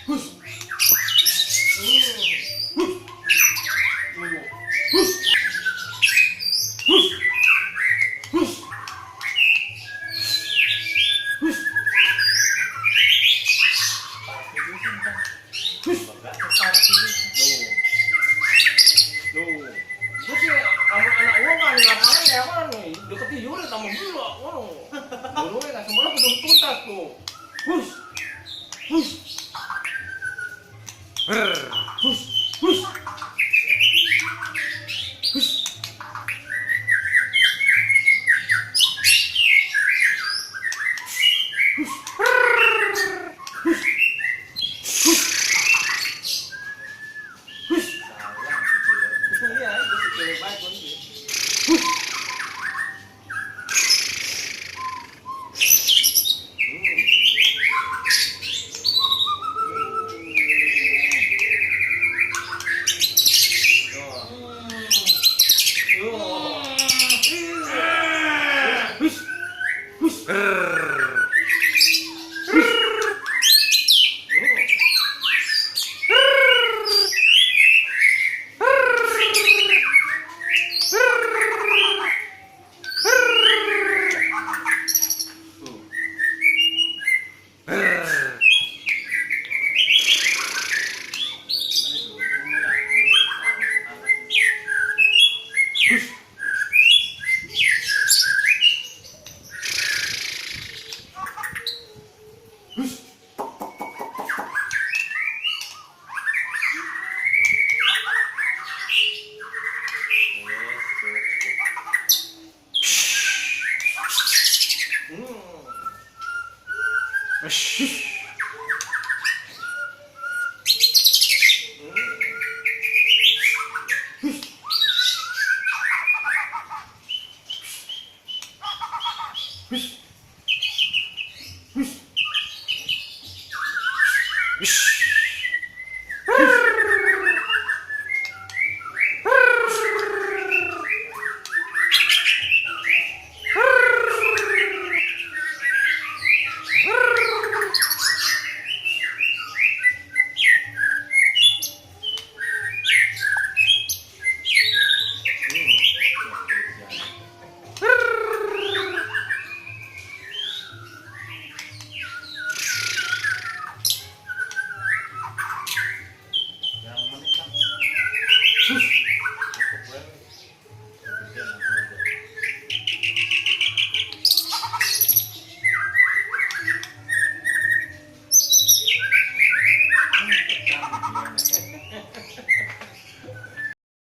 Hush. Kasi anak gua kan lapangan ya kan nih deket tidur sama gila, waduh. Dulu kan semuanya belum tuntas tuh. Hush, hush, hush, hush, hush. Iya, itu cewek baik kan dia. Shh.